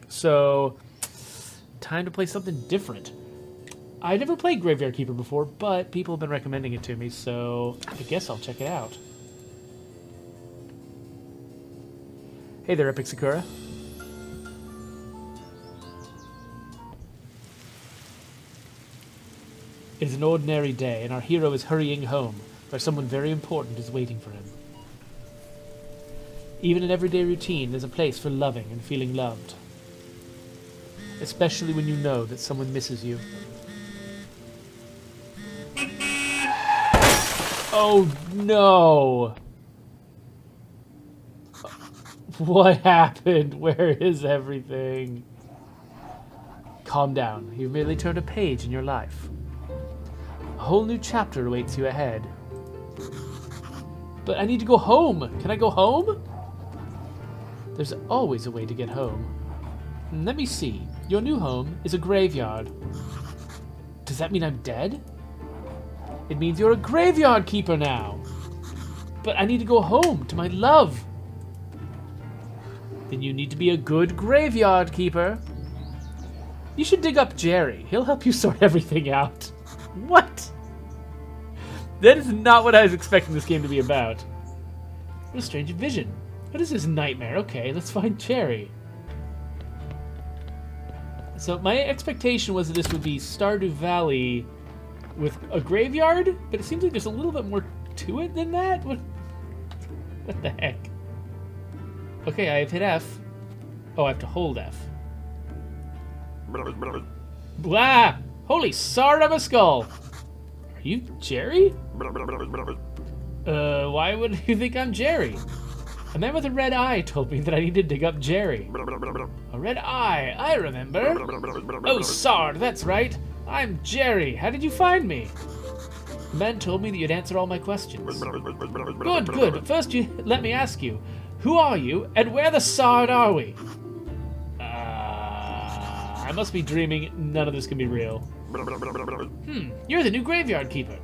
So, time to play something different. I never played Graveyard Keeper before, but people have been recommending it to me, so I guess I'll check it out. Hey there, Epic Sakura. It is an ordinary day, and our hero is hurrying home, where someone very important is waiting for him. Even in everyday routine, there's a place for loving and feeling loved. Especially when you know that someone misses you. Oh no! What happened? Where is everything? Calm down. You've merely turned a page in your life. A whole new chapter awaits you ahead. But I need to go home. Can I go home? There's always a way to get home. Let me see. Your new home is a graveyard. Does that mean I'm dead? It means you're a graveyard keeper now. But I need to go home to my love. Then you need to be a good graveyard keeper. You should dig up Jerry. He'll help you sort everything out. What? That is not what I was expecting this game to be about. What a strange vision. What is this nightmare? Okay, let's find Jerry. So my expectation was that this would be Stardew Valley with a graveyard, but it seems like there's a little bit more to it than that. What the heck? Okay, I have hit F. Oh, I have to hold F. Blah! Holy sard of a skull! Are you Jerry? Why would you think I'm Jerry? A man with a red eye told me that I need to dig up Jerry. A red eye, I remember. Oh, sard, that's right. I'm Jerry. How did you find me? The man told me that you'd answer all my questions. Good, good. But first, let me ask you, who are you, and where the sard are we? I must be dreaming. None of this can be real. You're the new graveyard keeper.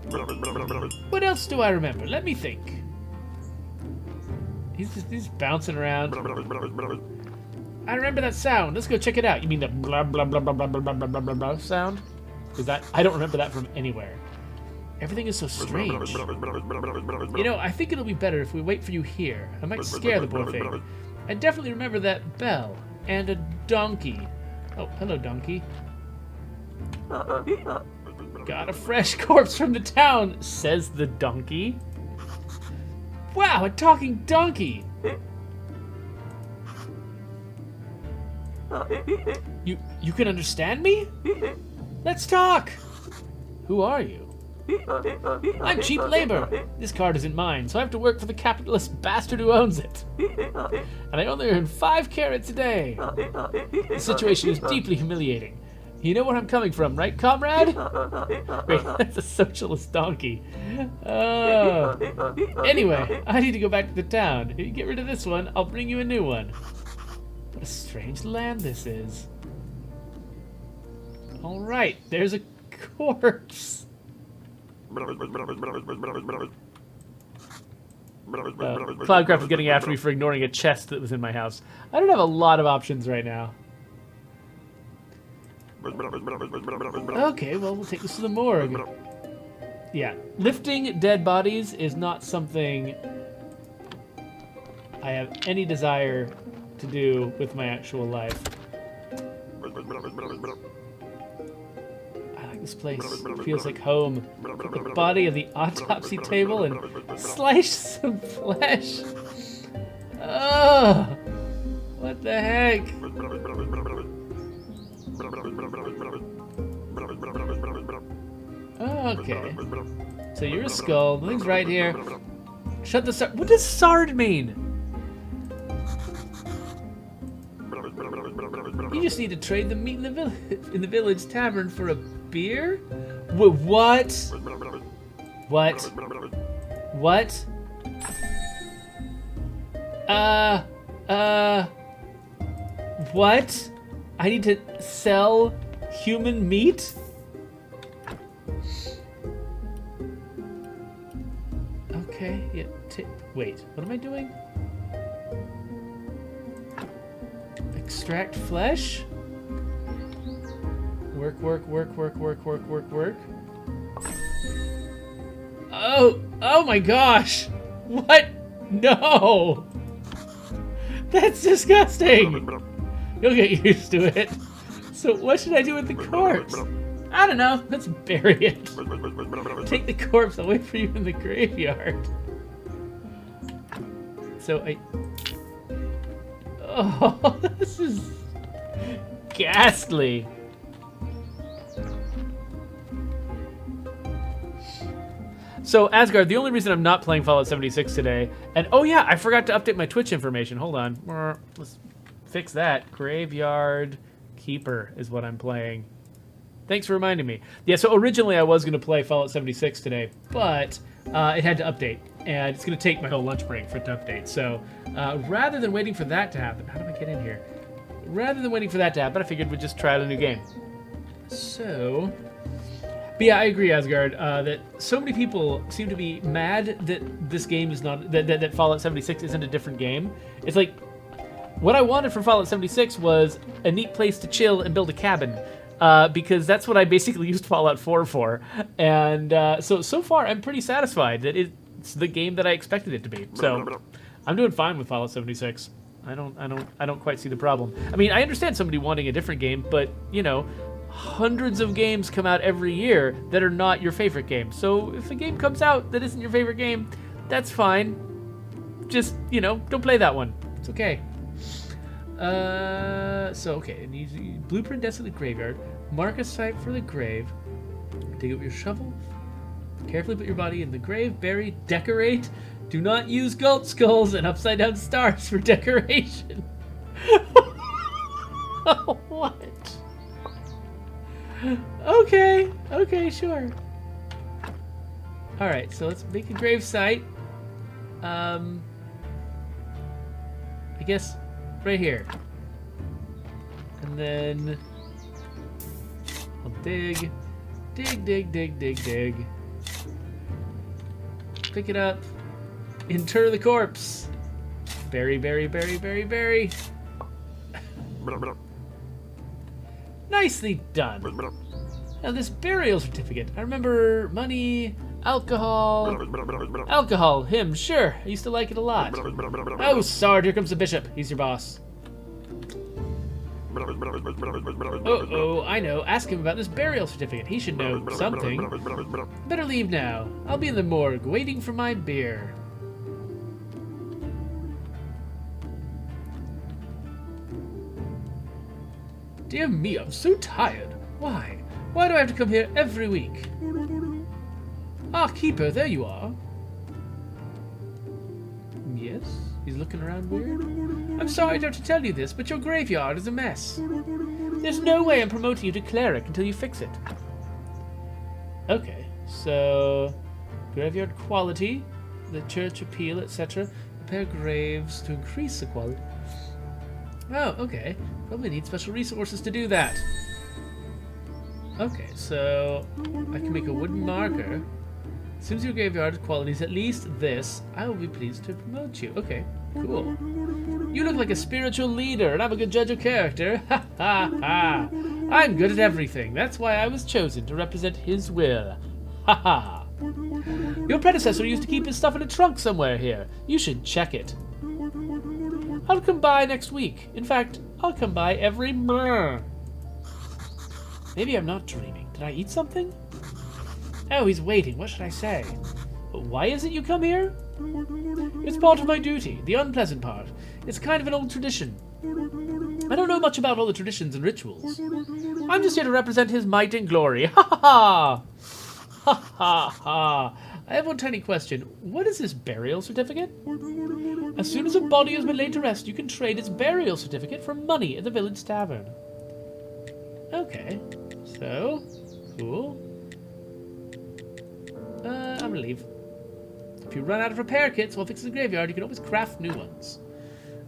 What else do I remember? Let me think. He's bouncing around. I remember that sound. Let's go check it out. You mean the blah blah blah blah blah blah blah blah blah blah sound? Is that? I don't remember that from anywhere. Everything is so strange. You know, I think it'll be better if we wait for you here. I might scare the poor thing. I definitely remember that bell and a donkey. Oh, hello, donkey. Got a fresh corpse from the town, says the donkey. Wow, a talking donkey! You can understand me? Let's talk! Who are you? I'm cheap labor. This card isn't mine, so I have to work for the capitalist bastard who owns it. And I only earn 5 carrots a day. The situation is deeply humiliating. You know where I'm coming from, right, comrade? Wait, that's a socialist donkey. Anyway, I need to go back to the town. If you get rid of this one, I'll bring you a new one. What a strange land this is. Alright, there's a corpse. Cloudcraft is getting after me for ignoring a chest that was in my house. I don't have a lot of options right now. Okay, well, we'll take this to the morgue. Yeah, lifting dead bodies is not something I have any desire to do with my actual life. I like this place. It feels like home. Put the body of the autopsy table and slice some flesh. Ugh! What the heck? Okay. So you're a skull. Nothing's right here. Shut the sard. What does sard mean? You just need to trade the meat in the village tavern for a beer? What? What? What? What? I need to sell human meat? Okay, yeah, wait, what am I doing? Extract flesh. Work, work, work, work, work, work, work, work. Oh my gosh! What? No! That's disgusting! You'll get used to it. So what should I do with the corpse? I don't know. Let's bury it. Take the corpse away from you in the graveyard. So Oh, this is ghastly. So, Asgard, the only reason I'm not playing Fallout 76 today, and oh yeah, I forgot to update my Twitch information. Hold on. Let's fix that. Graveyard Keeper is what I'm playing. Thanks for reminding me. Yeah, so originally I was going to play Fallout 76 today, but it had to update, and it's going to take my whole lunch break for it to update. So, rather than waiting for that to happen, how do I get in here? Rather than waiting for that to happen, I figured we'd just try out a new game. So... But yeah, I agree, Asgard, that so many people seem to be mad that this game is not, that Fallout 76 isn't a different game. It's like, what I wanted from Fallout 76 was a neat place to chill and build a cabin, because that's what I basically used Fallout 4 for. And so far, I'm pretty satisfied that it's the game that I expected it to be. So I'm doing fine with Fallout 76. I don't quite see the problem. I mean, I understand somebody wanting a different game, but, you know, hundreds of games come out every year that are not your favorite game. So if a game comes out that isn't your favorite game, that's fine. Just, you know, don't play that one. It's okay. Okay, it needs blueprint desolate graveyard. Mark a site for the grave. Dig up your shovel. Carefully put your body in the grave. Bury. Decorate. Do not use goat skulls and upside down stars for decoration. What? Okay, sure. Alright, so let's make a grave site. I guess right here. And then I'll dig. Dig. Pick it up. Inter the corpse. Bury. Nicely done. Now this burial certificate. I remember money, alcohol. Alcohol, him, sure. I used to like it a lot. Oh, Sard, here comes the bishop. He's your boss. Oh, I know. Ask him about this burial certificate. He should know something. Better leave now. I'll be in the morgue, waiting for my beer. Dear me, I'm so tired. Why? Why do I have to come here every week? Ah, Keeper, there you are. Yes? He's looking around weird. I'm sorry to have to tell you this, but your graveyard is a mess. There's no way I'm promoting you to cleric until you fix it. Okay, so... Graveyard quality, the church appeal, etc. Repair graves to increase the quality. Oh, okay. Probably need special resources to do that. Okay, so I can make a wooden marker. As soon as your graveyard quality is at least this, I will be pleased to promote you. Okay, cool. You look like a spiritual leader, and I'm a good judge of character. Ha ha ha! I'm good at everything. That's why I was chosen to represent his will. Ha ha! Your predecessor used to keep his stuff in a trunk somewhere here. You should check it. I'll come by next week. In fact, I'll come by every month. Maybe I'm not dreaming. Did I eat something? Oh, he's waiting. What should I say? Why is it you come here? It's part of my duty, the unpleasant part. It's kind of an old tradition. I don't know much about all the traditions and rituals. I'm just here to represent his might and glory. Ha ha ha! Ha ha ha! I have one tiny question. What is this burial certificate? As soon as a body has been laid to rest, you can trade its burial certificate for money at the village tavern. Okay, so, cool. I'm gonna leave. If you run out of repair kits while fixing the graveyard, you can always craft new ones.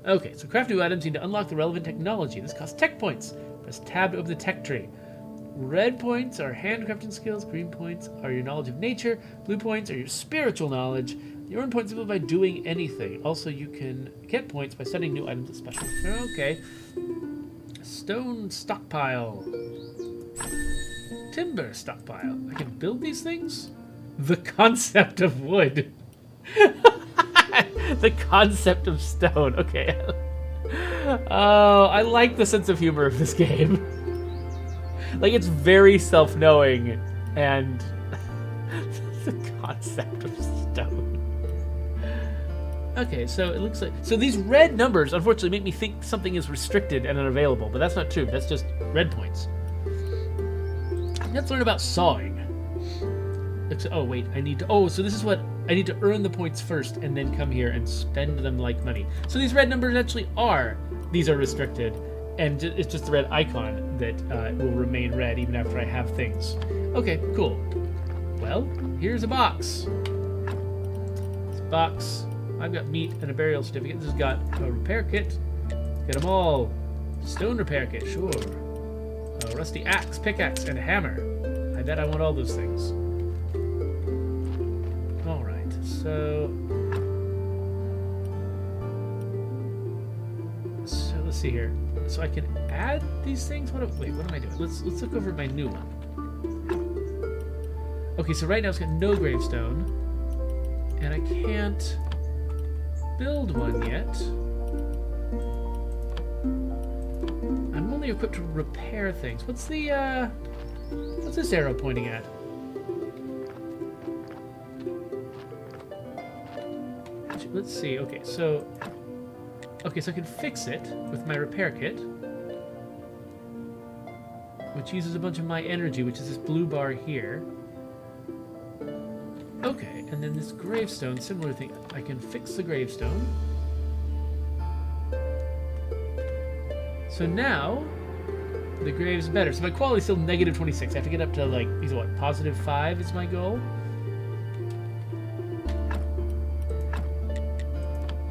Okay, so craft new items need to unlock the relevant technology. This costs tech points. Press tab to open the tech tree. Red points are handcrafting skills. Green points are your knowledge of nature. Blue points are your spiritual knowledge. You earn points by doing anything. Also, you can get points by studying new items at special. Okay. Stone stockpile. Timber stockpile. I can build these things? The concept of wood. The concept of stone. Okay. Oh, I like the sense of humor of this game. Like, it's very self-knowing, and the concept of stone. Okay, so it looks like... So these red numbers, unfortunately, make me think something is restricted and unavailable, but that's not true. That's just red points. Let's learn about sawing. Oh, wait, I need to... Oh, so this is what... I need to earn the points first and then come here and spend them like money. So these red numbers actually are... These are restricted, and it's just the red icon that will remain red even after I have things. Okay, cool. Well, here's a box. This box... I've got meat and a burial certificate. This has got a repair kit. Get them all. Stone repair kit, sure. A rusty axe, pickaxe, and a hammer. I bet I want all those things. Alright, so let's see here. So I can add these things? Wait, what am I doing? Let's look over my new one. Okay, so right now it's got no gravestone. And I can't build one yet. I'm only equipped to repair things. What's this arrow pointing at? Let's see. Okay, so I can fix it with my repair kit, which uses a bunch of my energy, which is this blue bar here. Okay, and then this gravestone, similar thing. I can fix the gravestone. So now, the grave's better. So my quality's still negative 26. I have to get up to, like, these what, positive 5 is my goal?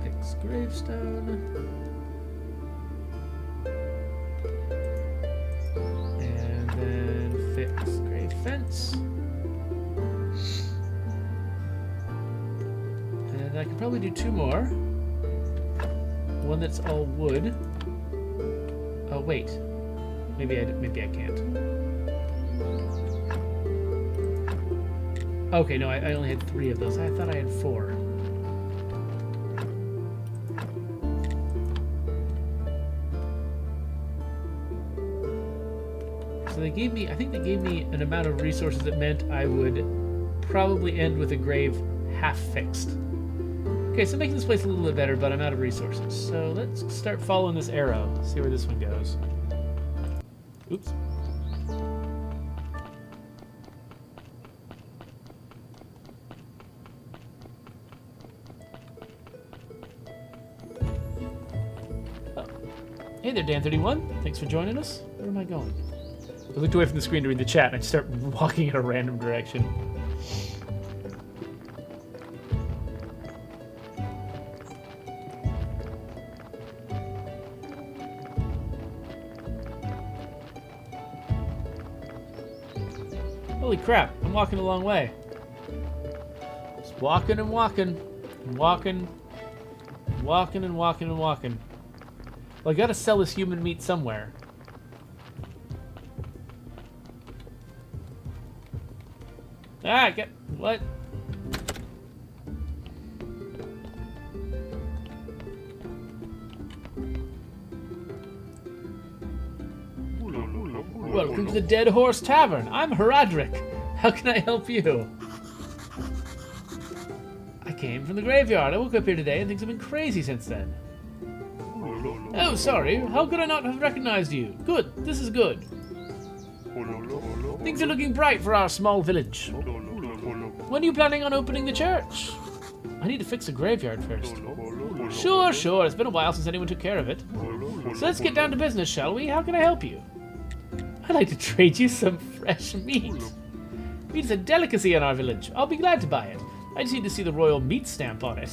Fix gravestone. And then fix grave fence. I can probably do 2 more. One that's all wood. Oh wait, maybe I can't. Okay, no, I only had 3 of those. I thought I had 4. So I think they gave me an amount of resources that meant I would probably end with a grave half fixed. Okay, so making this place a little bit better, but I'm out of resources. So let's start following this arrow, see where this one goes. Oops. Oh. Hey there, Dan31. Thanks for joining us. Where am I going? I looked away from the screen to read the chat, and I start walking in a random direction. Holy crap, I'm walking a long way. Just walking and walking, and walking, walking and walking and walking. Well, I gotta sell this human meat somewhere. Ah, what? Welcome to the Dead Horse Tavern. I'm Herodric. How can I help you? I came from the graveyard. I woke up here today and things have been crazy since then. Oh, sorry. How could I not have recognized you? Good. This is good. Things are looking bright for our small village. When are you planning on opening the church? I need to fix the graveyard first. Sure. It's been a while since anyone took care of it. So let's get down to business, shall we? How can I help you? I'd like to trade you some fresh meat. Meat's a delicacy in our village. I'll be glad to buy it. I just need to see the royal meat stamp on it.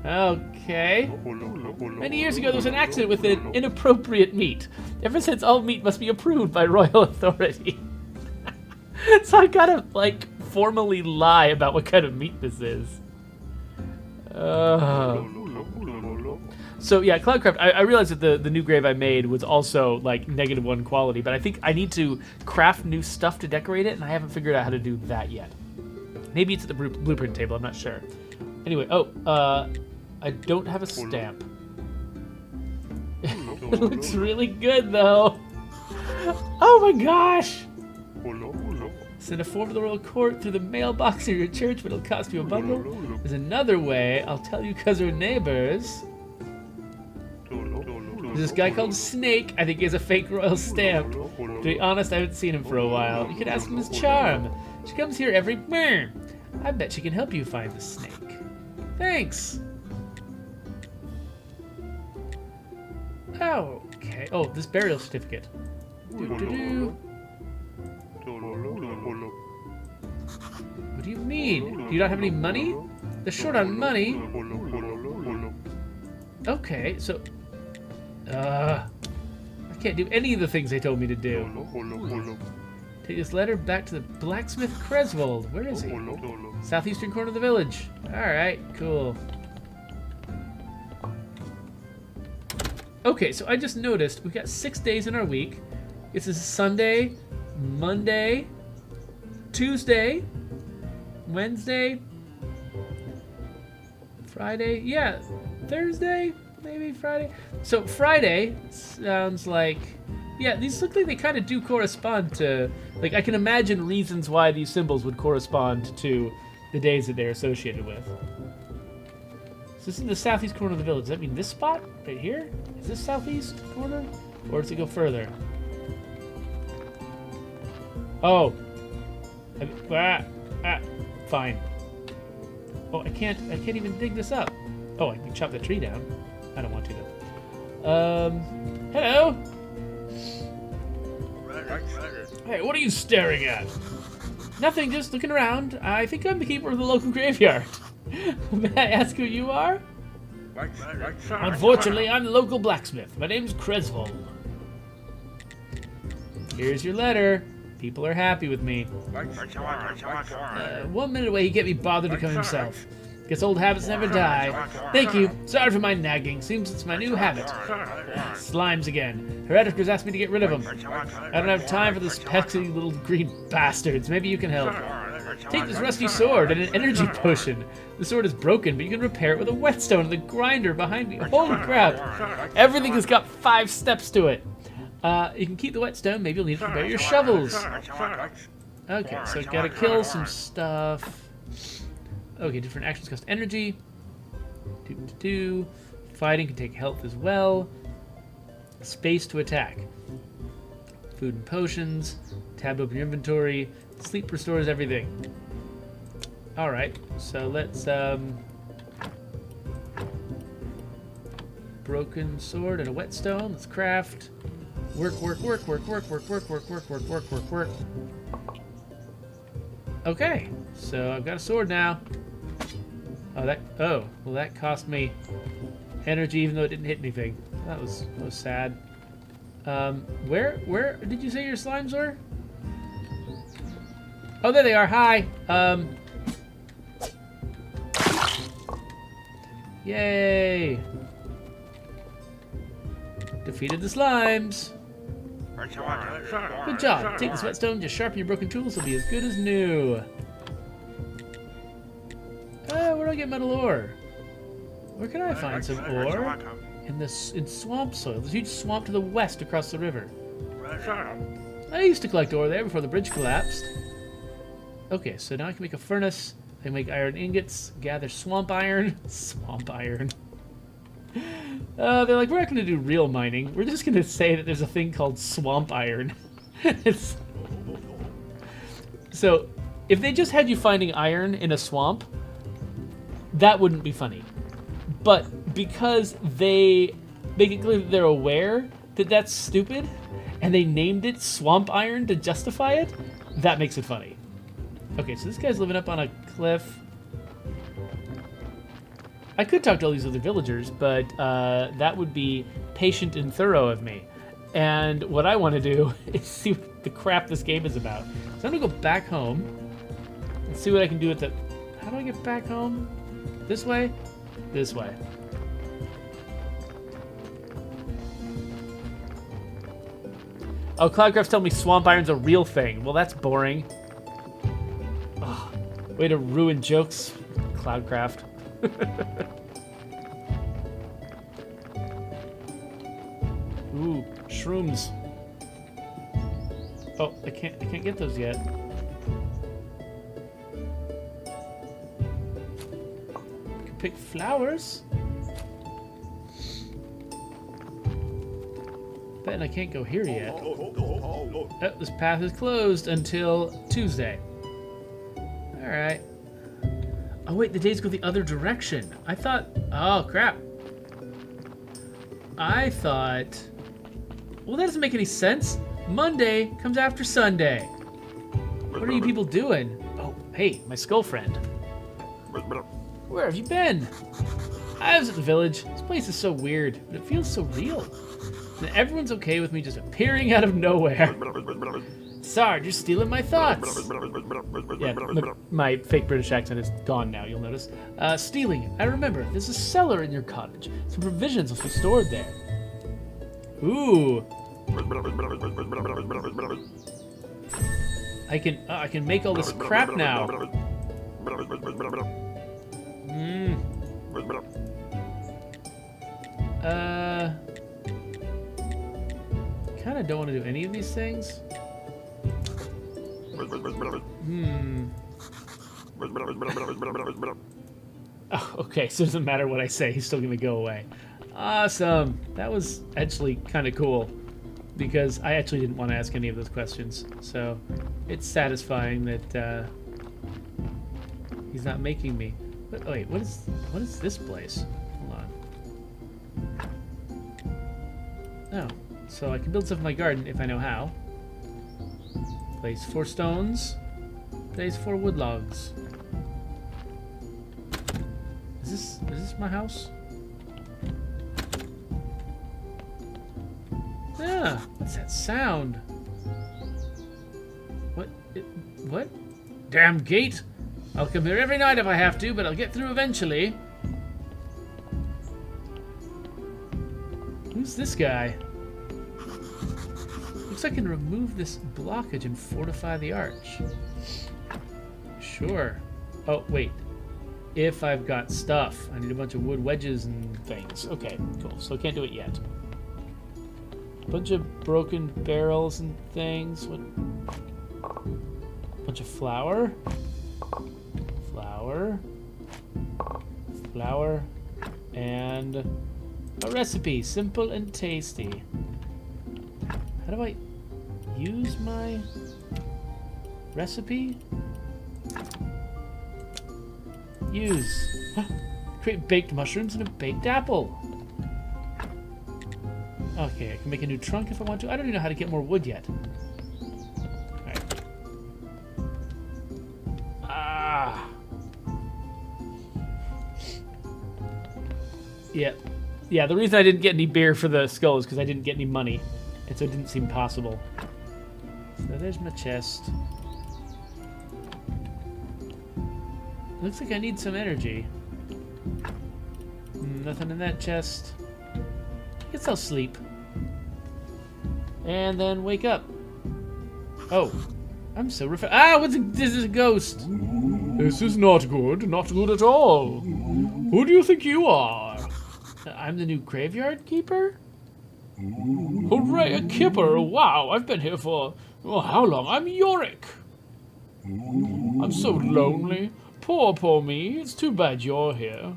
Okay. Many years ago, there was an accident with an inappropriate meat. Ever since, all meat must be approved by royal authority. So I gotta, like, formally lie about what kind of meat this is. So So yeah, Cloudcraft, I realized that the new grave I made was also like -1 quality, but I think I need to craft new stuff to decorate it, and I haven't figured out how to do that yet. Maybe it's at the blueprint table, I'm not sure. Anyway, I don't have a stamp. It looks really good though. Oh my gosh! Send a form to the royal court through the mailbox of your church, but it'll cost you a bundle. There's another way. I'll tell you because we're neighbors. There's this guy called Snake. I think he has a fake royal stamp. To be honest, I haven't seen him for a while. You could ask him his charm. She comes here every... I bet she can help you find the snake. Thanks. Oh, okay. Oh, this burial certificate. Doo-doo-doo. What do you mean? Do you not have any money? They're short on money. Okay, so... I can't do any of the things they told me to do. Take this letter back to the blacksmith Creswold. Where is he? Southeastern corner of the village. Alright, cool. Okay, so I just noticed we've got 6 days in our week. It's a Sunday, Monday, Tuesday, Wednesday, Friday, yeah, Thursday, maybe Friday. So Friday sounds like, yeah, these look like they kind of do correspond to, like, I can imagine reasons why these symbols would correspond to the days that they're associated with. So this is the southeast corner of the village. Does that mean this spot right here? Is this southeast corner? Or does it go further? Oh. Fine. Oh, I can't even dig this up. Oh, I can chop the tree down. I don't want to though. Hello? Hey, what are you staring at? Nothing, just looking around. I think I'm the keeper of the local graveyard. May I ask who you are? Unfortunately, I'm the local blacksmith. My name's Creswold. Here's your letter. People are happy with me. 1 minute away, he'd get me bothered to come himself. Guess old habits never die. Thank you. Sorry for my nagging. Seems it's my new habit. Slimes again. Her editors asked me to get rid of them. I don't have time for those pesky little green bastards. Maybe you can help. Take this rusty sword and an energy potion. The sword is broken, but you can repair it with a whetstone and the grinder behind me. Holy crap. Everything has got 5 steps to it. You can keep the whetstone. Maybe you'll need it to repair your shovels. Okay, so I gotta kill some stuff. Okay, different actions cost energy. Fighting can take health as well. Space to attack. Food and potions. Tab to open your inventory. Sleep restores everything. Alright, so let's broken sword and a whetstone. Let's craft. Work. Okay, so I've got a sword now. Well, that cost me energy even though it didn't hit anything. That was sad. Where did you say your slimes were? Oh, there they are. Hi. Yay. Defeated the slimes. Good job. Take this whetstone, just sharpen your broken tools, it'll be as good as new. Where do I get metal ore? Where can I find some ore? In swamp soil. There's a huge swamp to the west across the river. I used to collect ore there before the bridge collapsed. Okay, so now I can make a furnace. I can make iron ingots, gather swamp iron. Swamp iron. They're like, we're not going to do real mining. We're just going to say that there's a thing called swamp iron. So, if they just had you finding iron in a swamp, that wouldn't be funny. But because they make it clear that they're aware that that's stupid, and they named it swamp iron to justify it, that makes it funny. Okay, so this guy's living up on a cliff. I could talk to all these other villagers, but that would be patient and thorough of me. And what I want to do is see what the crap this game is about. So I'm going to go back home and see what I can do with the... How do I get back home? This way? This way. Oh, Cloudcraft's telling me swamp iron's a real thing. Well, that's boring. Ugh, way to ruin jokes, Cloudcraft. Ooh, shrooms. Oh, I can't get those yet. I can pick flowers. Bet I can't go here yet. Oh, this path is closed until Tuesday. Alright. Oh wait, the days go the other direction. I thought... Oh, crap. I thought... Well, that doesn't make any sense. Monday comes after Sunday. What are you people doing? Oh, hey, my skull friend. Where have you been? I was at the village. This place is so weird, but it feels so real. And everyone's okay with me just appearing out of nowhere. Sarge, you're stealing my thoughts. Yeah, my fake British accent is gone now, you'll notice. Stealing. I remember, there's a cellar in your cottage. Some provisions must be stored there. Ooh. I can make all this crap now. Kind of don't want to do any of these things. Oh, okay, so it doesn't matter what I say, he's still gonna go away. Awesome. That was actually kind of cool because I actually didn't want to ask any of those questions. So it's satisfying that he's not making me. But, wait, what is this place? Hold on. Oh, so I can build stuff in my garden if I know how. Place 4 stones. Place 4 wood logs. Is this my house? Ah, what's that sound? What? Damn gate! I'll come here every night if I have to, but I'll get through eventually. Who's this guy? Looks like I can remove this blockage and fortify the arch. Sure. Oh, wait. If I've got stuff. I need a bunch of wood wedges and things. Okay, cool. So I can't do it yet. Bunch of broken barrels and things. What? Bunch of flour. Flour. And a recipe. Simple and tasty. How do I use my recipe? Use. Huh. Create baked mushrooms and a baked apple. Okay, I can make a new trunk if I want to. I don't even know how to get more wood yet. Alright. Ah. Yeah, the reason I didn't get any beer for the skull is because I didn't get any money. And so it didn't seem possible. So there's my chest. Looks like I need some energy. Nothing in that chest. I guess I'll sleep. And then wake up. Oh. I'm so refreshed. Ah, this is a ghost. This is not good. Not good at all. Who do you think you are? I'm the new graveyard keeper? Hooray, a kipper. Wow, I've been here for... Oh, how long? I'm Yorick. I'm so lonely. Poor me. It's too bad you're here.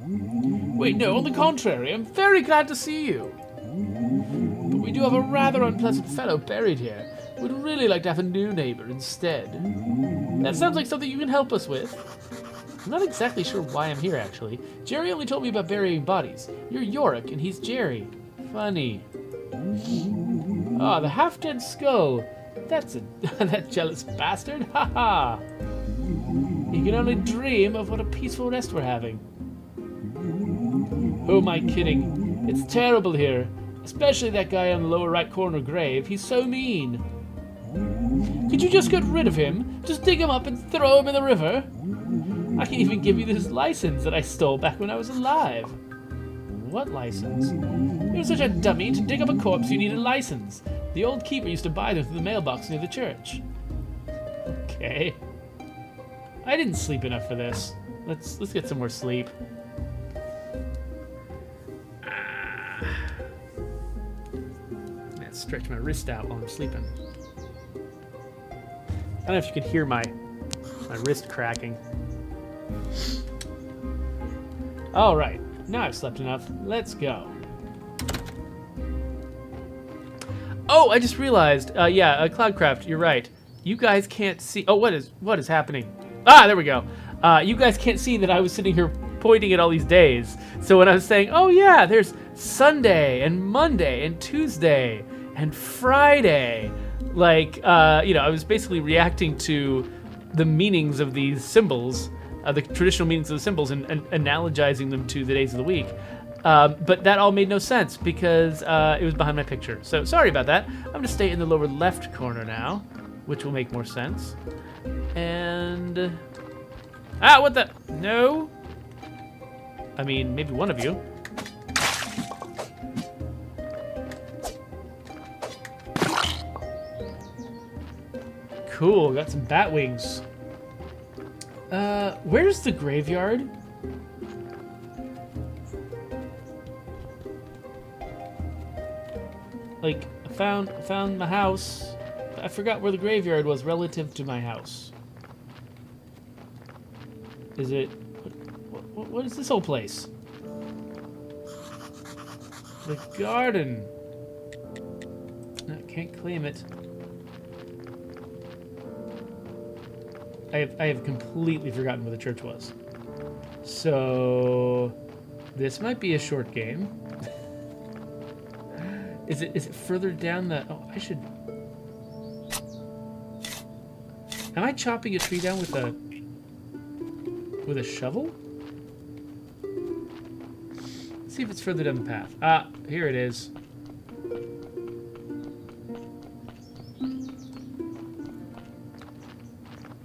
Wait, no, on the contrary. I'm very glad to see you. But we do have a rather unpleasant fellow buried here. We'd really like to have a new neighbor instead. That sounds like something you can help us with. I'm not exactly sure why I'm here, actually. Jerry only told me about burying bodies. You're Yorick, and he's Jerry. Funny. Ah, the half-dead skull. That's that jealous bastard. Ha ha. You can only dream of what a peaceful rest we're having. Who am I kidding? It's terrible here. Especially that guy on the lower right corner grave. He's so mean. Could you just get rid of him? Just dig him up and throw him in the river? I can even give you this license that I stole back when I was alive. What license? You're such a dummy. To dig up a corpse, you need a license. The old keeper used to buy them through the mailbox near the church. Okay. I didn't sleep enough for this. Let's get some more sleep. Let's stretch my wrist out while I'm sleeping. I don't know if you can hear my wrist cracking. All right, now I've slept enough. Let's go. Oh, I just realized. Yeah, Cloudcraft, you're right. You guys can't see. Oh, what is happening? Ah, there we go. You guys can't see that I was sitting here pointing at all these days. So when I was saying, oh yeah, there's Sunday and Monday and Tuesday and Friday, like, I was basically reacting to the meanings of these symbols, the traditional meanings of the symbols, and analogizing them to the days of the week. But that all made no sense because it was behind my picture. So sorry about that. I'm going to stay in the lower left corner now, which will make more sense. And... Ah, what the... No. I mean, maybe one of you. Cool, got some bat wings. Where's the graveyard? Like, I found my house. I forgot where the graveyard was relative to my house. Is it... What is this whole place? The garden. No, can't claim it. I have completely forgotten where the church was. So... This might be a short game. Is it further down the... Oh, I should... Am I chopping a tree down with a shovel? Let's see if it's further down the path. Ah, here it is.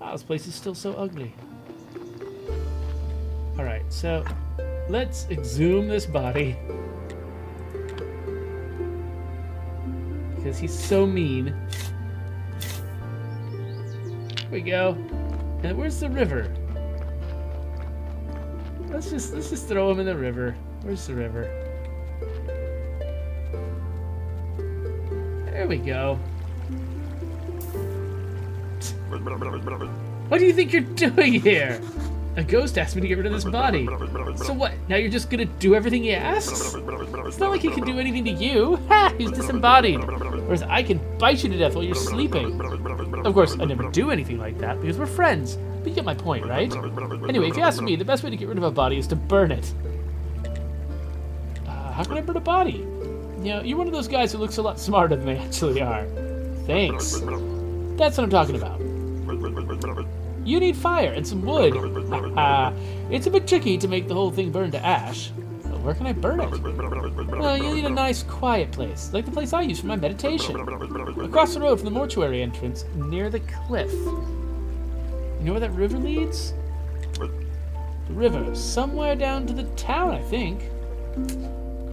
Ah, this place is still so ugly. Alright, so let's exhume this body. Because he's so mean. There we go. And where's the river? Let's just throw him in the river. Where's the river? There we go. What do you think you're doing here? A ghost asked me to get rid of this body. So what? Now you're just gonna do everything he asks? It's not like he can do anything to you. Ha! He's disembodied. Whereas I can bite you to death while you're sleeping. Of course, I never do anything like that because we're friends. But you get my point, right? Anyway, if you ask me, the best way to get rid of a body is to burn it. How can I burn a body? You know, you're one of those guys who looks a lot smarter than they actually are. Thanks. That's what I'm talking about. You need fire and some wood. It's a bit tricky to make the whole thing burn to ash. But where can I burn it? Well, you'll need a nice, quiet place, like the place I use for my meditation. Across the road from the mortuary entrance, near the cliff. You know where that river leads? The river, somewhere down to the town, I think.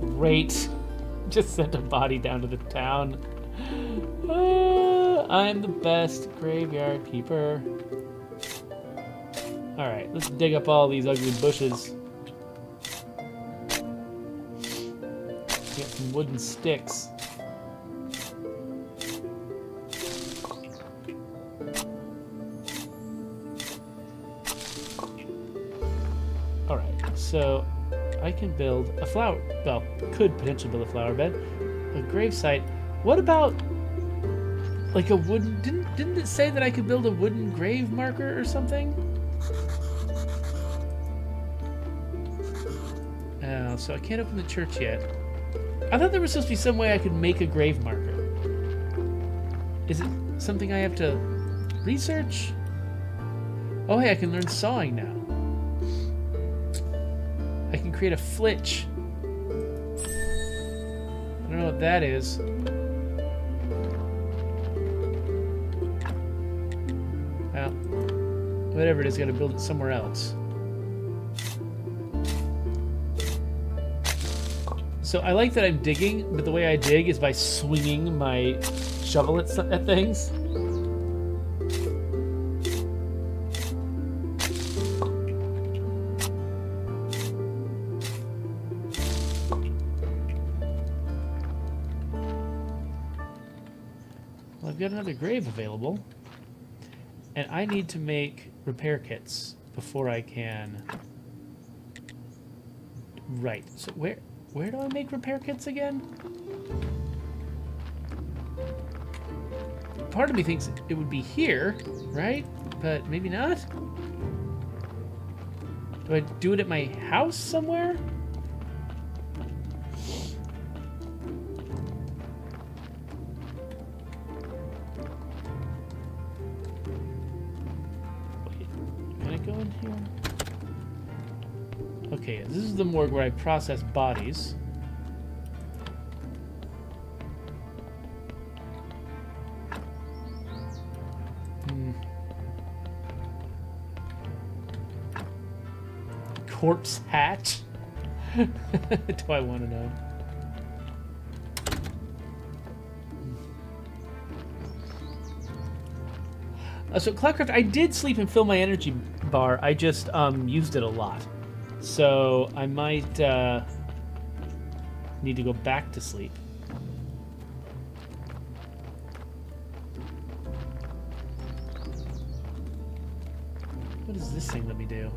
Great. Just sent a body down to the town. I'm the best graveyard keeper. Alright, let's dig up all these ugly bushes. Get some wooden sticks. Alright, so I can build a flower... Well, could potentially build a flower bed. A gravesite. What about... like a wooden... Didn't it say that I could build a wooden grave marker or something? Oh, so I can't open the church yet. I thought there was supposed to be some way I could make a grave marker. Is it something I have to research? Oh, hey, I can learn sawing now. I can create a flitch. I don't know what that is. Well, whatever it is, I gotta build it somewhere else. So I like that I'm digging, but the way I dig is by swinging my shovel at things. Well, I've got another grave available. And I need to make repair kits before I can... Right, so where do I make repair kits again? Part of me thinks it would be here, right? But maybe not? Do I do it at my house somewhere? Wait, can I go in here? Okay, this is the morgue where I process bodies. Corpse hatch? Do I want to know? So Cloudcraft, I did sleep and fill my energy bar. I just used it a lot. So I might need to go back to sleep. What does this thing let me do?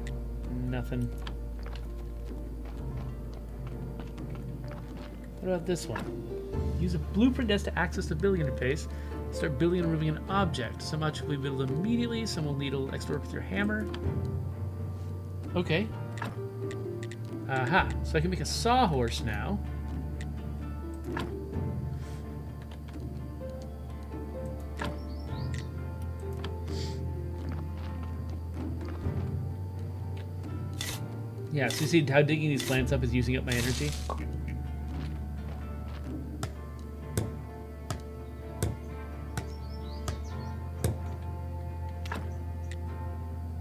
Nothing. What about this one? Use a blueprint desk to access the building interface. Start building and removing an object. Some object will be built immediately. Some will need a little extra work with your hammer. Okay. Aha. So I can make a sawhorse now. Yeah, so you see how digging these plants up is using up my energy?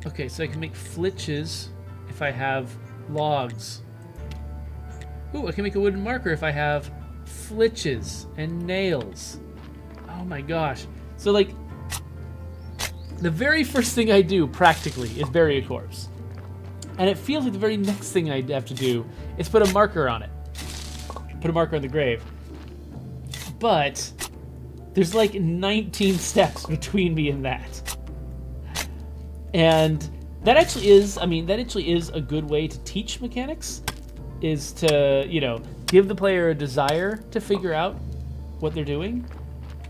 Okay, so I can make flitches if I have logs. Ooh, I can make a wooden marker if I have flitches and nails. Oh my gosh. So, like, the very first thing I do, practically, is bury a corpse. And it feels like the very next thing I have to do is put a marker on it. Put a marker on the grave. But there's like 19 steps between me and that. And that actually is, a good way to teach mechanics, is to, give the player a desire to figure out what they're doing,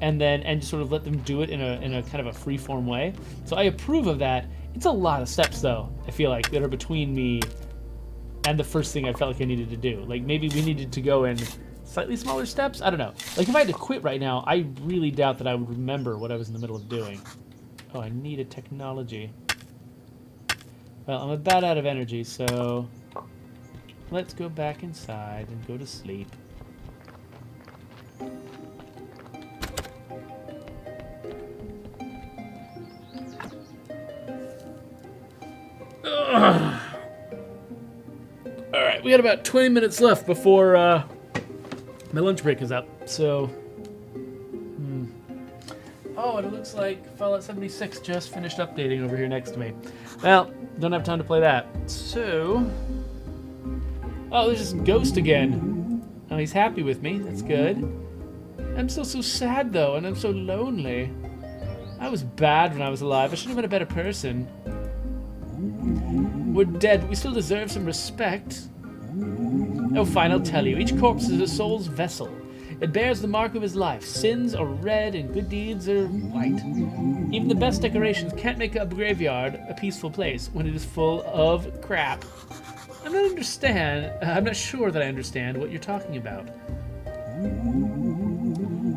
and just sort of let them do it in a kind of a free-form way. So I approve of that. It's a lot of steps, though, I feel like, that are between me and the first thing I felt like I needed to do. Like, maybe we needed to go in slightly smaller steps? I don't know. Like, if I had to quit right now, I really doubt that I would remember what I was in the middle of doing. Oh, I need a technology. Well, I'm about out of energy, so let's go back inside and go to sleep. Alright, we got about 20 minutes left before my lunch break is up, so... Oh, and it looks like Fallout 76 just finished updating over here next to me. Well, don't have time to play that. So... Oh, there's this ghost again. Oh, he's happy with me. That's good. I'm still so sad, though, and I'm so lonely. I was bad when I was alive. I should have been a better person. We're dead, but we still deserve some respect. Oh, fine, I'll tell you. Each corpse is a soul's vessel. It bears the mark of his life. Sins are red and good deeds are white. Even the best decorations can't make a graveyard a peaceful place when it is full of crap. I'm not sure that I understand what you're talking about.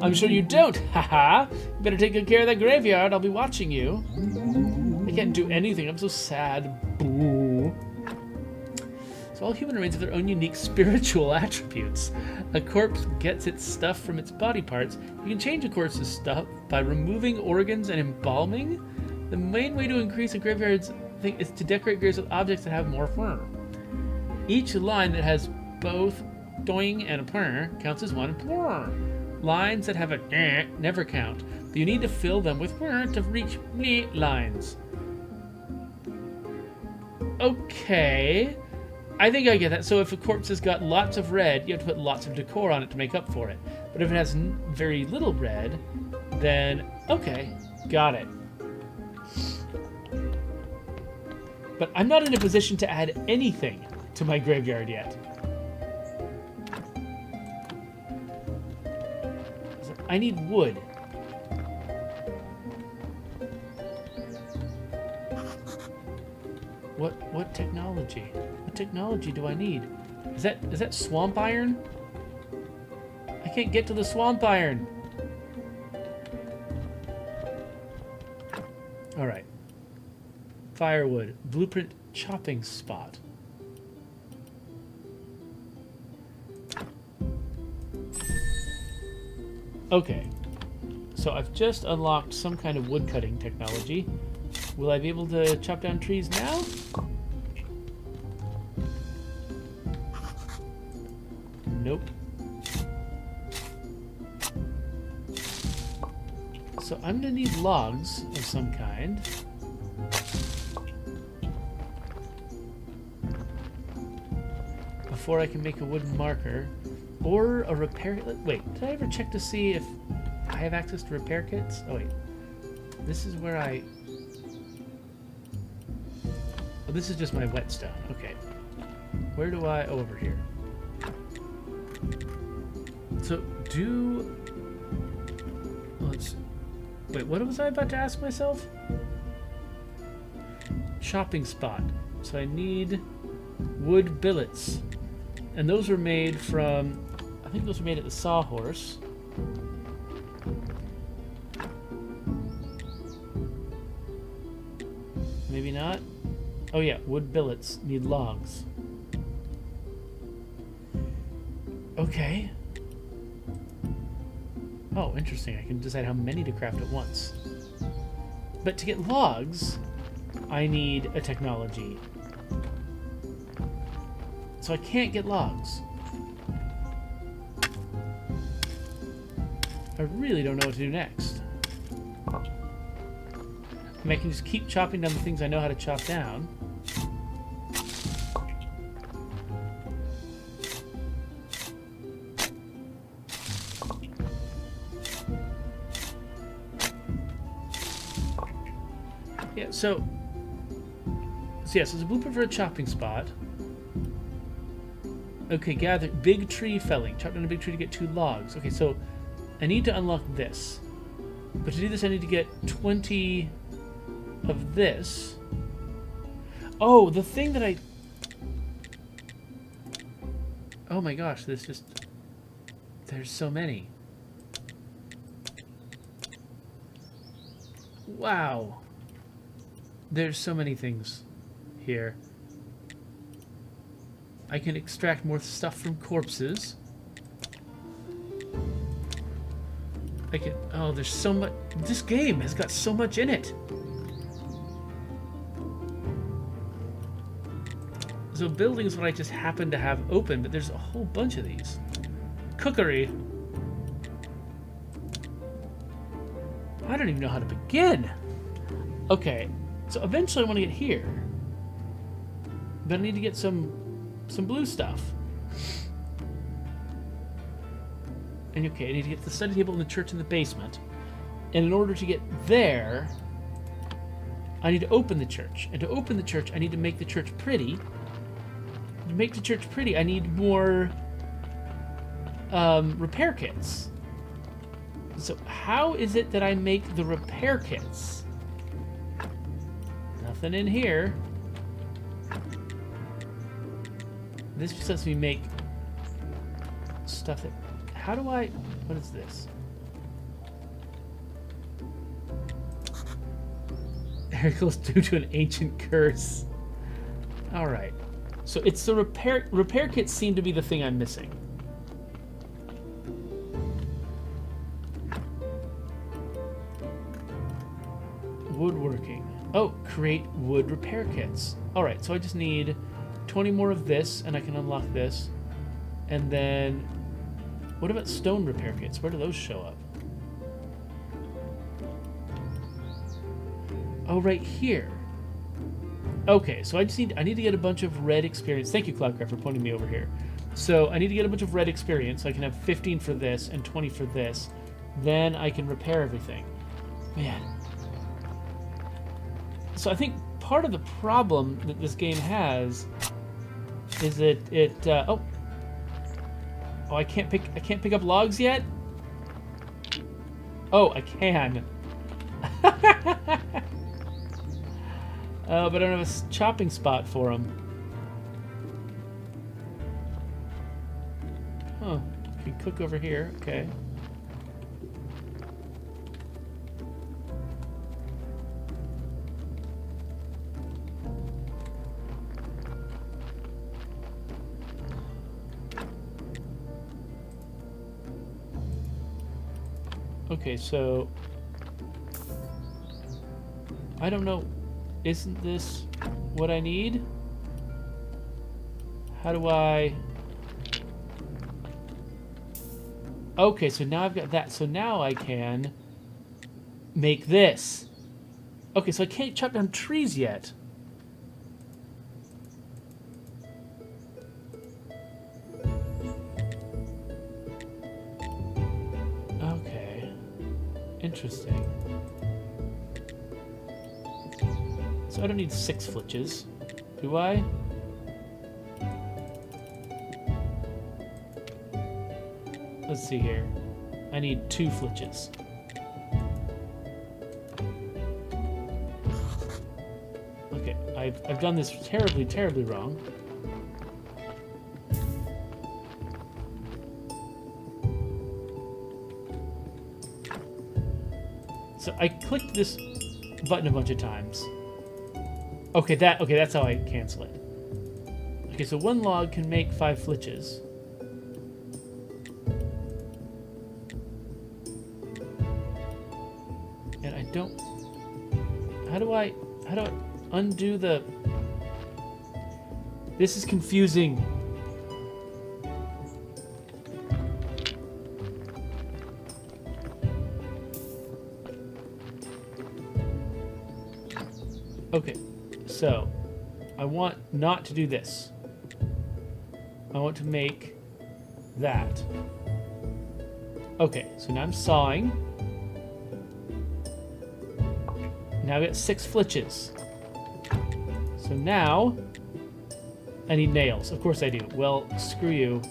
I'm sure you don't, haha. You better take good care of that graveyard. I'll be watching you. I can't do anything. I'm so sad. Boo. So all human remains have their own unique spiritual attributes. A corpse gets its stuff from its body parts. You can change a corpse's stuff by removing organs and embalming. The main way to increase a graveyard's thing is to decorate graves with objects that have more fur. Each line that has both doing and a purr counts as one purr. Lines that have a never count, but you need to fill them with purr to reach lines. Okay. I think I get that. So if a corpse has got lots of red, you have to put lots of decor on it to make up for it. But if it has very little red, then okay, got it. But I'm not in a position to add anything to my graveyard yet. I need wood. What technology? What technology do I need? Is that swamp iron? I can't get to the swamp iron. All right. Firewood, blueprint chopping spot. Okay. So I've just unlocked some kind of wood cutting technology. Will I be able to chop down trees now? Nope. So I'm gonna need logs of some kind. Before I can make a wooden marker. Or a repair... Wait, did I ever check to see if I have access to repair kits? Oh wait. This is where I... Oh, this is just my whetstone. Okay. Where do I... Oh, over here. So, do... Let's... Wait, what was I about to ask myself? Chopping spot. So I need wood billets. And those were made from... I think those were made at the sawhorse. Maybe not. Oh yeah, wood billets need logs. Okay. Oh, interesting. I can decide how many to craft at once. But to get logs, I need a technology. So I can't get logs. I really don't know what to do next. I mean, I can just keep chopping down the things I know how to chop down. Yeah, so it's a blueprint for a chopping spot. Okay, gather big tree felling. Chop down a big tree to get 2 logs. Okay, so I need to unlock this. But to do this, I need to get 20 of this. Oh, the thing that I... Oh my gosh, there's so many. Wow. There's so many things here. I can extract more stuff from corpses. I can... Oh, there's so much... This game has got so much in it. So building is what I just happen to have open, but there's a whole bunch of these. Cookery. I don't even know how to begin. Okay, so eventually I want to get here. But I need to get some blue stuff. And okay, I need to get the study table in the church in the basement. And in order to get there, I need to open the church. And to open the church, I need to make the church pretty. To make the church pretty, I need more repair kits. So how is it that I make the repair kits? Nothing in here. This just lets me make stuff that... How do I... What is this? Miracles due to an ancient curse. Alright. So it's the repair kits seem to be the thing I'm missing. Woodworking. Oh, create wood repair kits. Alright, so I just need 20 more of this, and I can unlock this. And then, what about stone repair kits? Where do those show up? Oh, right here. Okay, so I need to get a bunch of red experience. Thank you, Cloudcraft, for pointing me over here. So I need to get a bunch of red experience, so I can have 15 for this and 20 for this. Then I can repair everything. Man. So I think part of the problem that this game has is that oh, I can't pick up logs yet. Oh, I can. But I don't have a chopping spot for them. Huh. You can cook over here. Okay. Okay, so I don't know. Isn't this what I need? How do I... Okay, so now I've got that. So now I can make this. Okay, so I can't chop down trees yet. Okay. Interesting. So I don't need 6 flitches, do I? Let's see here. I need 2 flitches. Okay, I've done this terribly, terribly wrong. So I clicked this button a bunch of times. Okay, that's how I cancel it. Okay, so 1 log can make 5 flitches. And I don't... How do I undo the... This is confusing. Okay. So, I want not to do this. I want to make that. Okay, so now I'm sawing. Now I've got 6 flitches. So now, I need nails. Of course I do. Well, screw you.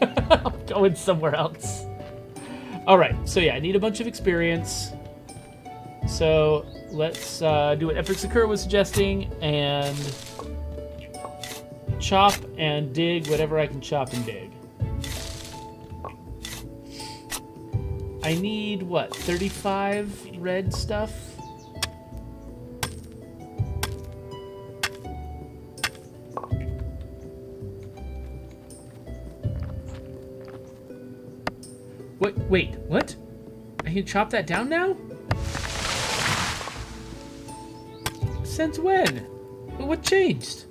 I'm going somewhere else. Alright, so yeah, I need a bunch of experience. So... Let's do what Epic Sakura was suggesting and chop and dig whatever I can chop and dig. I need, what, 35 red stuff? Wait, what? I can chop that down now? Since when? What changed?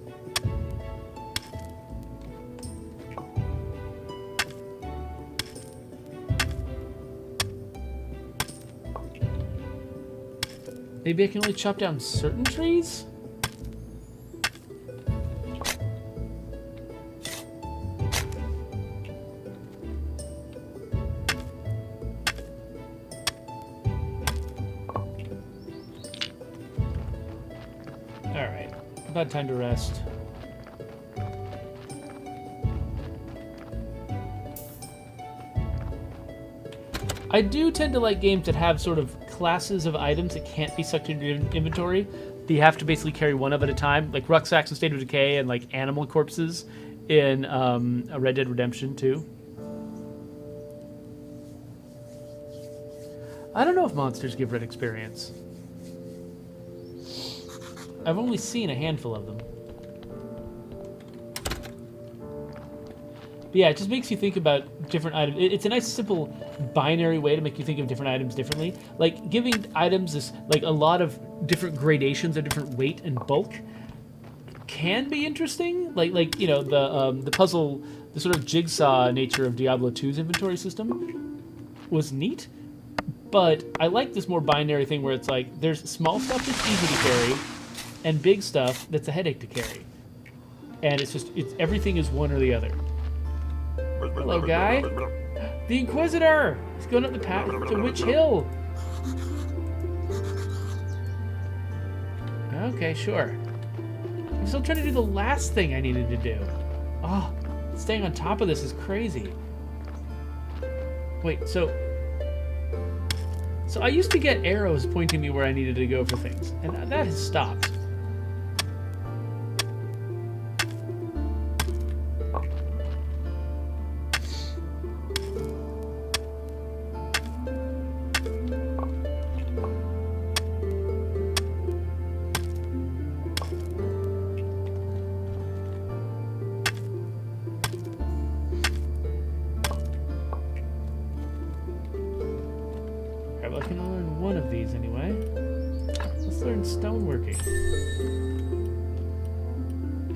Maybe I can only chop down certain trees? Alright, about time to rest. I do tend to like games that have sort of classes of items that can't be sucked into your inventory. That you have to basically carry one of at a time, like rucksacks in State of Decay and like animal corpses in Red Dead Redemption 2. I don't know if monsters give red experience. I've only seen a handful of them. But yeah, it just makes you think about different items. It's a nice, simple, binary way to make you think of different items differently. Like, giving items this, like, a lot of different gradations of different weight and bulk can be interesting. Like you know, the puzzle the sort of jigsaw nature of Diablo 2's inventory system was neat. But I like this more binary thing where it's like there's small stuff that's easy to carry and big stuff that's a headache to carry. And it's everything is one or the other. Hello, guy. The Inquisitor! He's going up the path to Witch Hill. Okay, sure. I'm still trying to do the last thing I needed to do. Oh, staying on top of this is crazy. Wait, so I used to get arrows pointing me where I needed to go for things, and that has stopped. I can only learn one of these anyway. Let's learn stoneworking.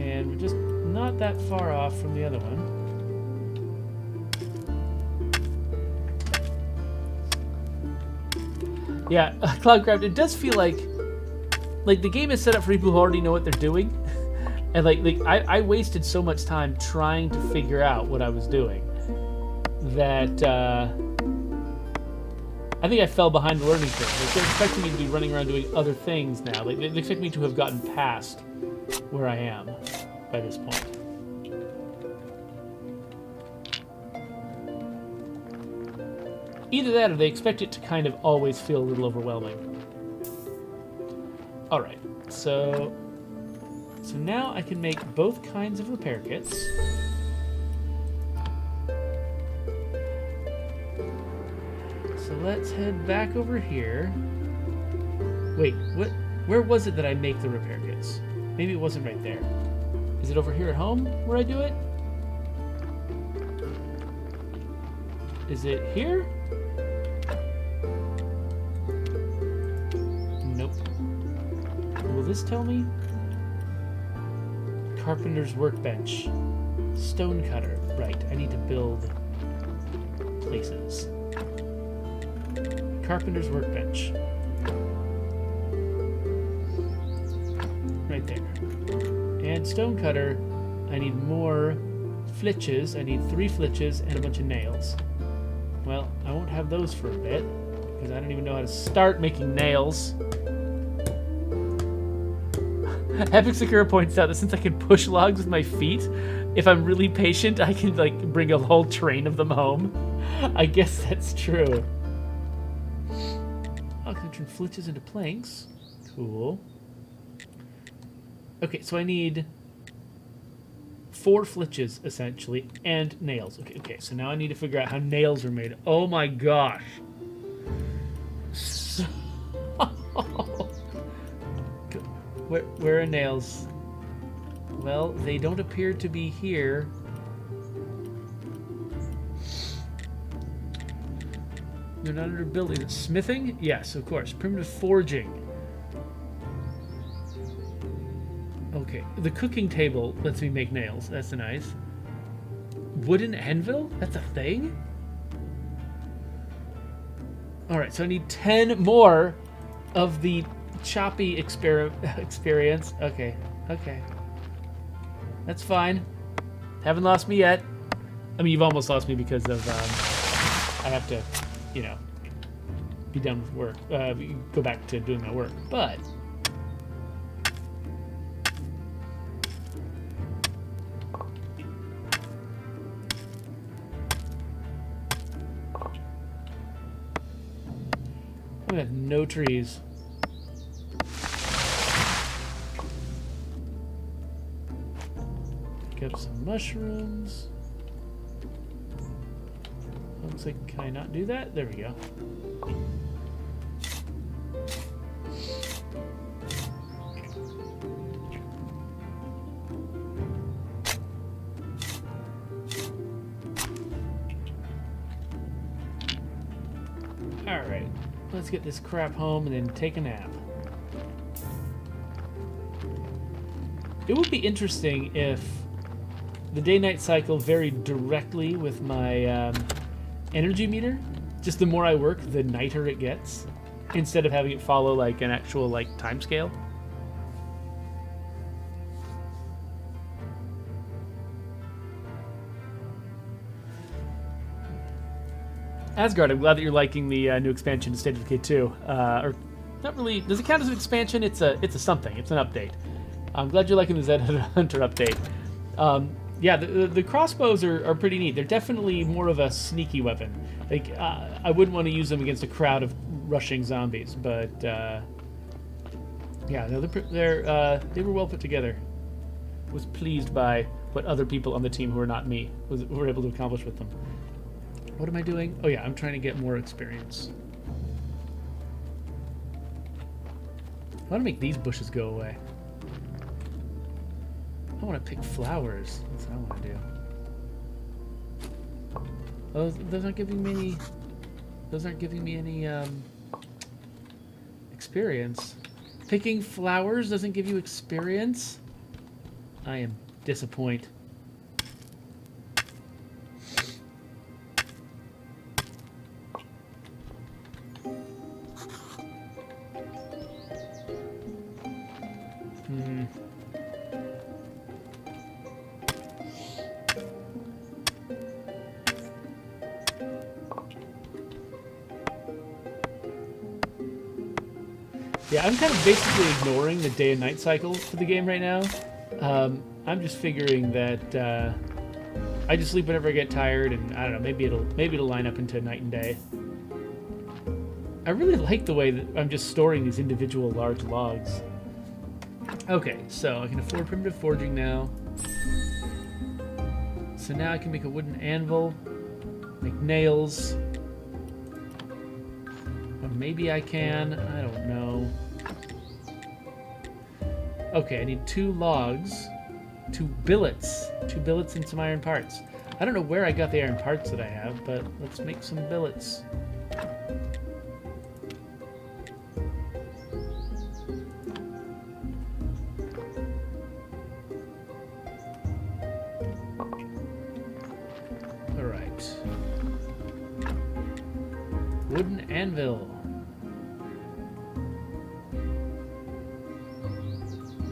And we're just not that far off from the other one. Yeah, Cloudcraft, it does feel like the game is set up for people who already know what they're doing. And I wasted so much time trying to figure out what I was doing that I think I fell behind the learning curve. They're expecting me to be running around doing other things now. They expect me to have gotten past where I am by this point. Either that or they expect it to kind of always feel a little overwhelming. Alright, so now I can make both kinds of repair kits. So let's head back over here. Wait, what? Where was it that I make the repair kits? Maybe it wasn't right there. Is it over here at home where I do it? Is it here? Nope. Will this tell me? Carpenter's workbench. Stonecutter. Right, I need to build places. Carpenter's workbench. Right there. And stonecutter, I need more flitches. I need 3 flitches and a bunch of nails. Well, I won't have those for a bit, because I don't even know how to start making nails. Epic Sakura points out that since I can push logs with my feet, if I'm really patient, I can bring a whole train of them home. I guess that's true. I can turn flitches into planks. Cool. Okay, so I need 4 flitches, essentially, and nails. Okay, so now I need to figure out how nails are made. Oh my gosh. So... Where are nails? Well, they don't appear to be here. They're not under building. Smithing? Yes, of course. Primitive forging. Okay. The cooking table lets me make nails. That's nice. Wooden anvil? That's a thing? Alright, so I need 10 more of the choppy experience. Okay. That's fine. Haven't lost me yet. I mean, you've almost lost me because of, I have to, be done with work. Go back to doing my work. But we have no trees. Pick up some mushrooms. Looks like, can I not do that? There we go. Alright, let's get this crap home and then take a nap. It would be interesting if the day-night cycle very directly with my energy meter. Just the more I work, the nighter it gets, instead of having it follow like an actual like time scale. Asgard, I'm glad that you're liking the new expansion to State of Decay 2. Or not really. Does it count as an expansion? It's a something. It's an update. I'm glad you're liking the Zed Hunter update. Yeah, the crossbows are pretty neat. They're definitely more of a sneaky weapon. Like I wouldn't want to use them against a crowd of rushing zombies, but yeah, no, they were well put together. Was pleased by what other people on the team who are not me were able to accomplish with them. What am I doing? Oh yeah, I'm trying to get more experience. I want to make these bushes go away. I want to pick flowers. That's what I want to do. Those aren't giving me any. Those aren't giving me any experience. Picking flowers doesn't give you experience. I am disappointed. Yeah, I'm kind of basically ignoring the day and night cycle for the game right now. I'm just figuring that I just sleep whenever I get tired, and I don't know, maybe it'll line up into night and day. I really like the way that I'm just storing these individual large logs. Okay, so I can afford primitive forging now. So now I can make a wooden anvil, make nails. Or maybe I can, I don't know. Okay, I need 2 logs, 2 billets and some iron parts. I don't know where I got the iron parts that I have, but let's make some billets. All right. Wooden anvil.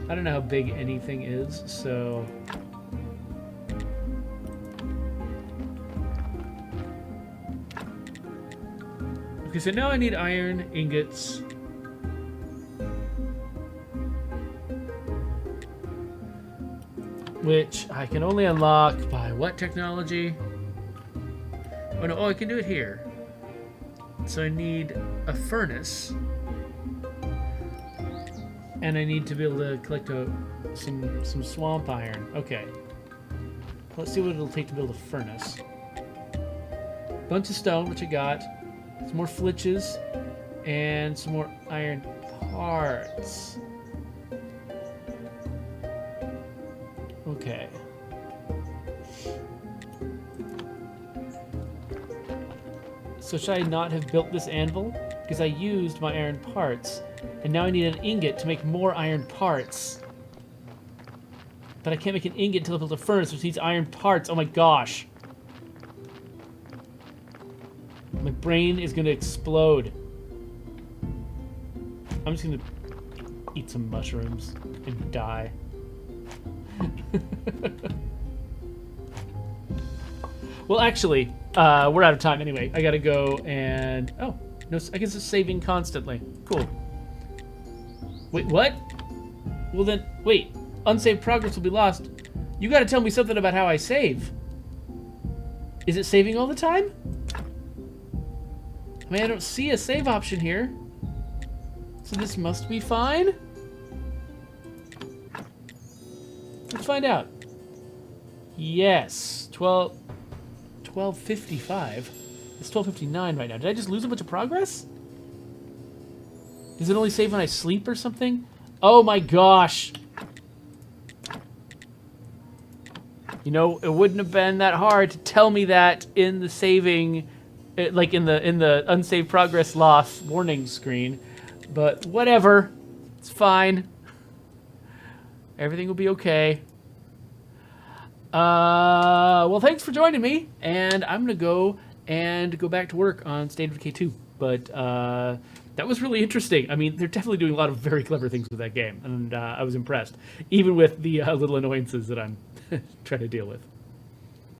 I don't know how big anything is, so... Okay, so now I need iron ingots. Which I can only unlock by what technology? Oh no, I can do it here. So I need a furnace. And I need to be able to collect some swamp iron. Okay. Let's see what it'll take to build a furnace. Bunch of stone, which I got. Some more flitches. And some more iron parts. Okay. So should I not have built this anvil? Because I used my iron parts. And now I need an ingot to make more iron parts. But I can't make an ingot until I build a furnace, which needs iron parts. Oh my gosh. My brain is going to explode. I'm just going to eat some mushrooms and die. Well, actually, we're out of time anyway. I got to go and... Oh, no, I guess it's saving constantly. Cool. Wait, what? Well then, wait. Unsaved progress will be lost. You gotta tell me something about how I save. Is it saving all the time? I mean, I don't see a save option here. So this must be fine? Let's find out. Yes. 12:55. It's 12:59 right now. Did I just lose a bunch of progress? Does it only save when I sleep or something? Oh my gosh. You know, it wouldn't have been that hard to tell me that in the saving, like in the unsaved progress loss warning screen. But whatever. It's fine. Everything will be okay. Well, thanks for joining me, and I'm gonna go back to work on State of Decay 2. But that was really interesting. I mean, they're definitely doing a lot of very clever things with that game, and I was impressed, even with the little annoyances that I'm trying to deal with.